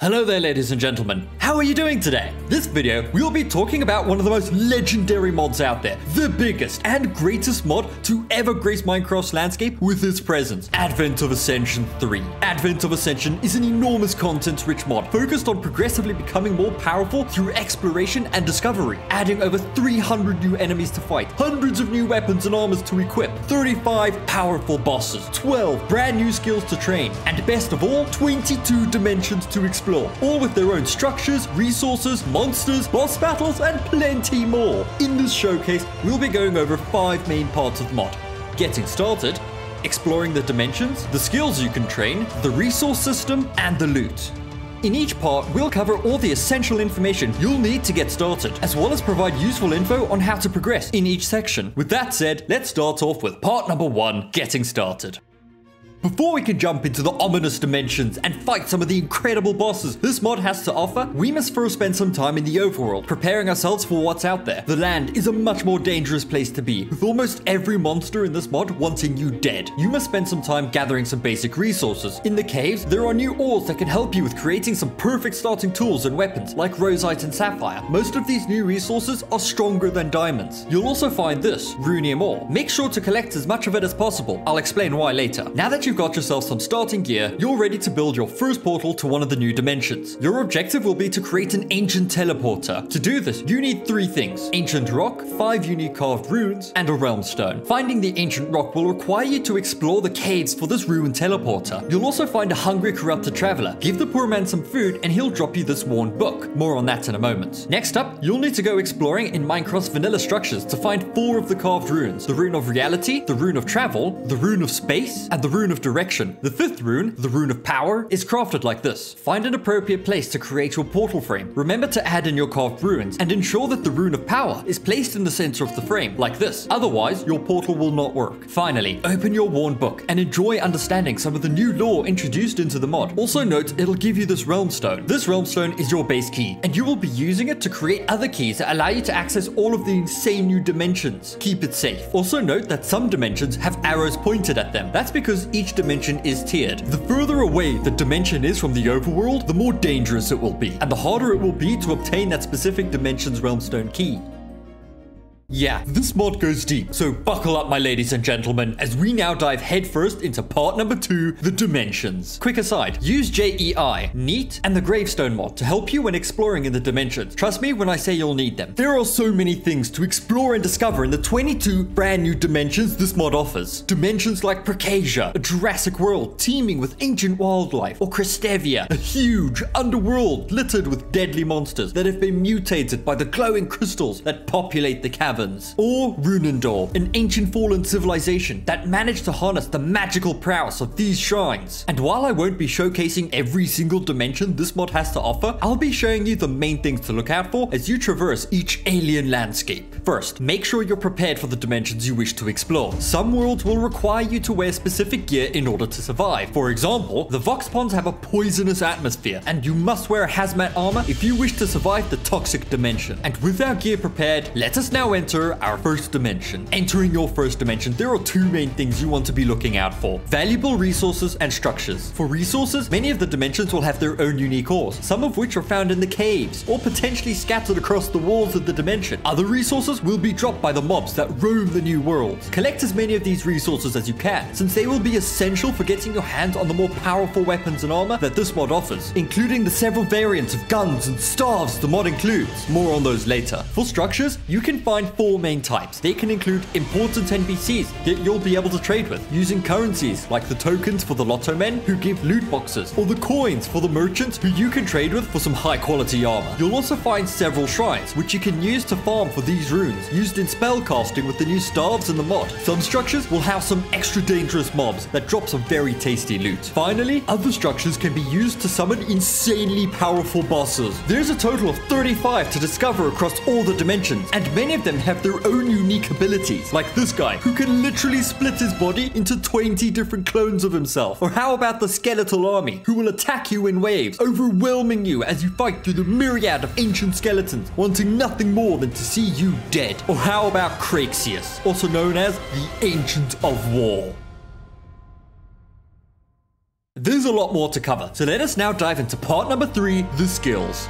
Hello there ladies and gentlemen, how are you doing today? This video, we'll be talking about one of the most legendary mods out there, the biggest and greatest mod to ever grace Minecraft's landscape with its presence, Advent of Ascension 3. Advent of Ascension is an enormous content-rich mod focused on progressively becoming more powerful through exploration and discovery, adding over 300 new enemies to fight, hundreds of new weapons and armors to equip, 35 powerful bosses, 12 brand new skills to train, and best of all, 22 dimensions to explore, all with their own structures, resources, monsters, boss battles, and plenty more. In this showcase, we'll be going over 5 main parts of the mod. Getting started, exploring the dimensions, the skills you can train, the resource system, and the loot. In each part, we'll cover all the essential information you'll need to get started, as well as provide useful info on how to progress in each section. With that said, let's start off with part number 1, getting started. Before we can jump into the ominous dimensions and fight some of the incredible bosses this mod has to offer, we must first spend some time in the overworld, preparing ourselves for what's out there. The land is a much more dangerous place to be, with almost every monster in this mod wanting you dead. You must spend some time gathering some basic resources. In the caves, there are new ores that can help you with creating some perfect starting tools and weapons, like Roseite and Sapphire. Most of these new resources are stronger than diamonds. You'll also find this, Runium ore. Make sure to collect as much of it as possible. I'll explain why later. Now that you've got yourself some starting gear, you're ready to build your first portal to one of the new dimensions. Your objective will be to create an ancient teleporter. To do this, you need 3 things: ancient rock, 5 unique carved runes, and a realm stone. Finding the ancient rock will require you to explore the caves for this rune teleporter. You'll also find a hungry corrupted traveler. Give the poor man some food and he'll drop you this worn book. More on that in a moment. Next up, you'll need to go exploring in Minecraft's vanilla structures to find 4 of the carved runes: the rune of reality, the rune of travel, the rune of space, and the rune of direction. The 5th rune, the rune of power, is crafted like this. Find an appropriate place to create your portal frame. Remember to add in your carved runes and ensure that the rune of power is placed in the center of the frame, like this. Otherwise, your portal will not work. Finally, open your worn book and enjoy understanding some of the new lore introduced into the mod. Also note, it'll give you this realm stone. This realm stone is your base key, and you will be using it to create other keys that allow you to access all of the insane new dimensions. Keep it safe. Also note that some dimensions have arrows pointed at them. That's because each dimension is tiered. The further away the dimension is from the overworld, the more dangerous it will be, and the harder it will be to obtain that specific dimension's realmstone key. Yeah, this mod goes deep, so buckle up my ladies and gentlemen, as we now dive headfirst into part number 2, the dimensions. Quick aside, use JEI, Neat, and the Gravestone mod to help you when exploring in the dimensions. Trust me when I say you'll need them. There are so many things to explore and discover in the 22 brand new dimensions this mod offers. Dimensions like Procasia, a Jurassic world teeming with ancient wildlife, or Crestevia, a huge underworld littered with deadly monsters that have been mutated by the glowing crystals that populate the caverns. Or Runendor, an ancient fallen civilization that managed to harness the magical prowess of these shrines. And while I won't be showcasing every single dimension this mod has to offer, I'll be showing you the main things to look out for as you traverse each alien landscape. First, make sure you're prepared for the dimensions you wish to explore. Some worlds will require you to wear specific gear in order to survive. For example, the Vox ponds have a poisonous atmosphere, and you must wear a hazmat armor if you wish to survive the toxic dimension. And with our gear prepared, let us now enter our first dimension. Entering your first dimension, there are 2 main things you want to be looking out for: valuable resources and structures. For resources, many of the dimensions will have their own unique ores, some of which are found in the caves or potentially scattered across the walls of the dimension. Other resources will be dropped by the mobs that roam the new worlds. Collect as many of these resources as you can, since they will be essential for getting your hands on the more powerful weapons and armor that this mod offers, including the several variants of guns and staves the mod includes. More on those later. For structures, you can find 4 main types. They can include important NPCs that you'll be able to trade with, using currencies like the tokens for the lotto men who give loot boxes, or the coins for the merchants who you can trade with for some high quality armor. You'll also find several shrines which you can use to farm for these runes, used in spell casting with the new staves in the mod. Some structures will have some extra dangerous mobs that drop some very tasty loot. Finally, other structures can be used to summon insanely powerful bosses. There's a total of 35 to discover across all the dimensions, and many of them have their own unique abilities, like this guy, who can literally split his body into 20 different clones of himself. Or how about the Skeletal Army, who will attack you in waves, overwhelming you as you fight through the myriad of ancient skeletons, wanting nothing more than to see you dead. Or how about Craxius, also known as the Ancient of War? There's a lot more to cover, so let us now dive into part number 3, the skills.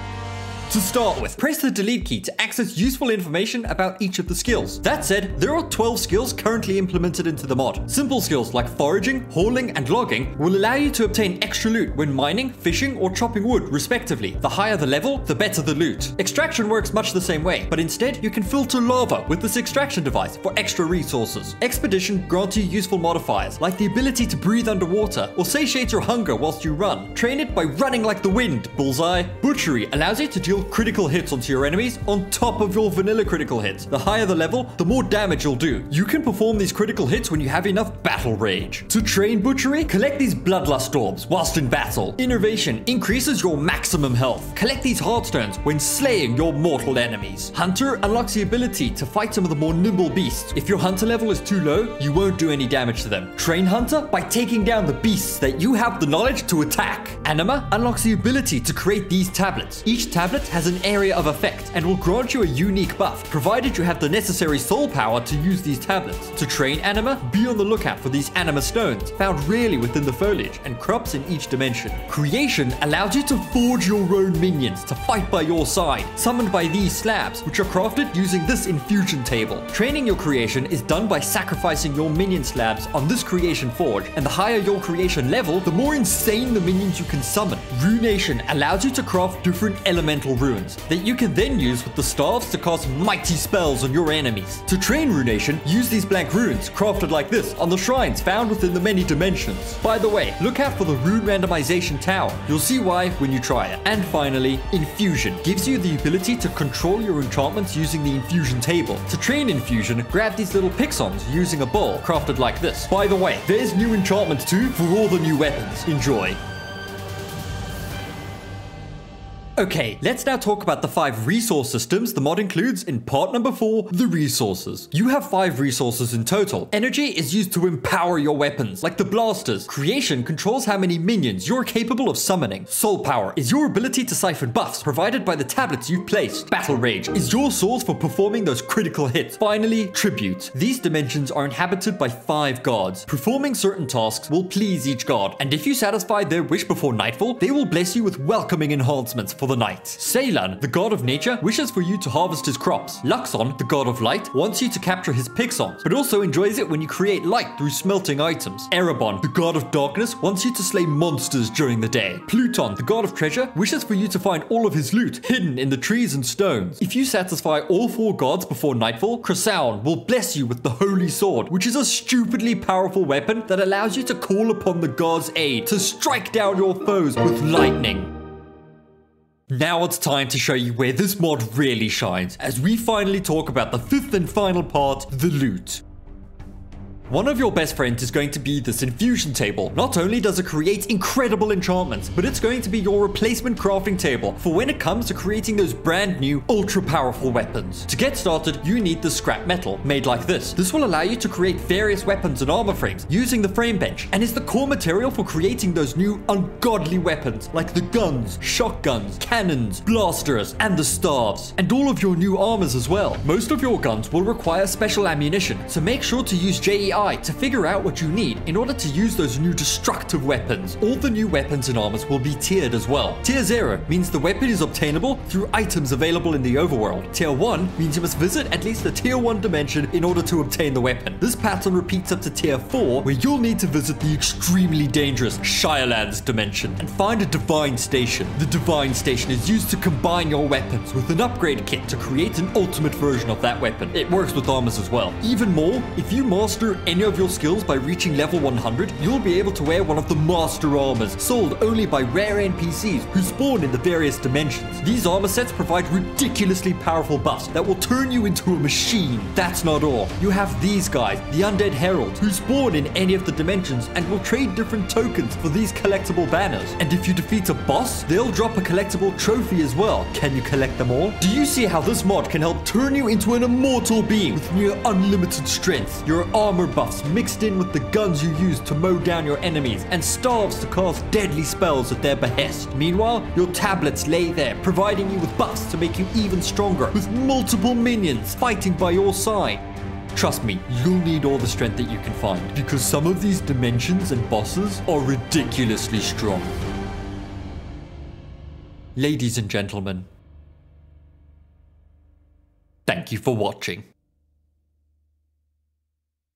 To start with, press the delete key to access useful information about each of the skills. That said, there are 12 skills currently implemented into the mod. Simple skills like foraging, hauling, and logging will allow you to obtain extra loot when mining, fishing, or chopping wood, respectively. The higher the level, the better the loot. Extraction works much the same way, but instead you can filter lava with this extraction device for extra resources. Expedition grants you useful modifiers, like the ability to breathe underwater or satiate your hunger whilst you run. Train it by running like the wind, bullseye. Butchery allows you to deal critical hits onto your enemies on top of your vanilla critical hits. The higher the level, the more damage you'll do. You can perform these critical hits when you have enough battle rage. To train butchery, collect these bloodlust orbs whilst in battle. Innervation increases your maximum health. Collect these heartstones when slaying your mortal enemies. Hunter unlocks the ability to fight some of the more nimble beasts. If your hunter level is too low, you won't do any damage to them. Train hunter by taking down the beasts that you have the knowledge to attack. Anima unlocks the ability to create these tablets. Each tablet has an area of effect and will grant you a unique buff, provided you have the necessary soul power to use these tablets. To train Anima, be on the lookout for these Anima stones, found rarely within the foliage and crops in each dimension. Creation allows you to forge your own minions to fight by your side, summoned by these slabs, which are crafted using this infusion table. Training your creation is done by sacrificing your minion slabs on this creation forge, and the higher your creation level, the more insane the minions you can summon. Runation allows you to craft different elemental runes that you can then use with the staves to cast mighty spells on your enemies. To train Runation, use these blank runes, crafted like this, on the shrines found within the many dimensions. By the way, look out for the rune randomization tower. You'll see why when you try it. And finally, Infusion gives you the ability to control your enchantments using the infusion table. To train Infusion, grab these little pixons using a bowl, crafted like this. By the way, there's new enchantments too for all the new weapons. Enjoy. Okay, let's now talk about the 5 resource systems the mod includes in part number 4, the resources. You have 5 resources in total. Energy is used to empower your weapons, like the blasters. Creation controls how many minions you're capable of summoning. Soul power is your ability to siphon buffs provided by the tablets you've placed. Battle rage is your source for performing those critical hits. Finally, tribute. These dimensions are inhabited by 5 gods. Performing certain tasks will please each god, and if you satisfy their wish before nightfall, they will bless you with welcoming enhancements for the night. Selan, the god of nature, wishes for you to harvest his crops. Luxon, the god of light, wants you to capture his pixons, but also enjoys it when you create light through smelting items. Erebon, the god of darkness, wants you to slay monsters during the day. Pluton, the god of treasure, wishes for you to find all of his loot hidden in the trees and stones. If you satisfy all 4 gods before nightfall, Krasaun will bless you with the Holy Sword, which is a stupidly powerful weapon that allows you to call upon the gods' aid to strike down your foes with lightning. Now it's time to show you where this mod really shines, as we finally talk about the 5th and final part, the loot. One of your best friends is going to be this infusion table. Not only does it create incredible enchantments, but it's going to be your replacement crafting table for when it comes to creating those brand new ultra powerful weapons. To get started, you need the scrap metal made like this. This will allow you to create various weapons and armor frames using the frame bench, and is the core material for creating those new ungodly weapons like the guns, shotguns, cannons, blasters, and the staves, and all of your new armors as well. Most of your guns will require special ammunition, so make sure to use JEI to figure out what you need in order to use those new destructive weapons. All the new weapons and armors will be tiered as well. Tier 0 means the weapon is obtainable through items available in the overworld. Tier 1 means you must visit at least the Tier 1 dimension in order to obtain the weapon. This pattern repeats up to Tier 4, where you'll need to visit the extremely dangerous Shirelands dimension and find a Divine Station. The Divine Station is used to combine your weapons with an upgrade kit to create an ultimate version of that weapon. It works with armors as well. Even more, if you master any of your skills by reaching level 100, you'll be able to wear one of the master armors sold only by rare NPCs who spawn in the various dimensions. These armor sets provide ridiculously powerful buffs that will turn you into a machine. That's not all. You have these guys, the Undead Heralds, who spawn in any of the dimensions and will trade different tokens for these collectible banners. And if you defeat a boss, they'll drop a collectible trophy as well. Can you collect them all? Do you see how this mod can help turn you into an immortal being with near unlimited strength? Your armor buffs mixed in with the guns you use to mow down your enemies, and staves to cast deadly spells at their behest. Meanwhile, your tablets lay there, providing you with buffs to make you even stronger, with multiple minions fighting by your side. Trust me, you'll need all the strength that you can find, because some of these dimensions and bosses are ridiculously strong. Ladies and gentlemen, thank you for watching.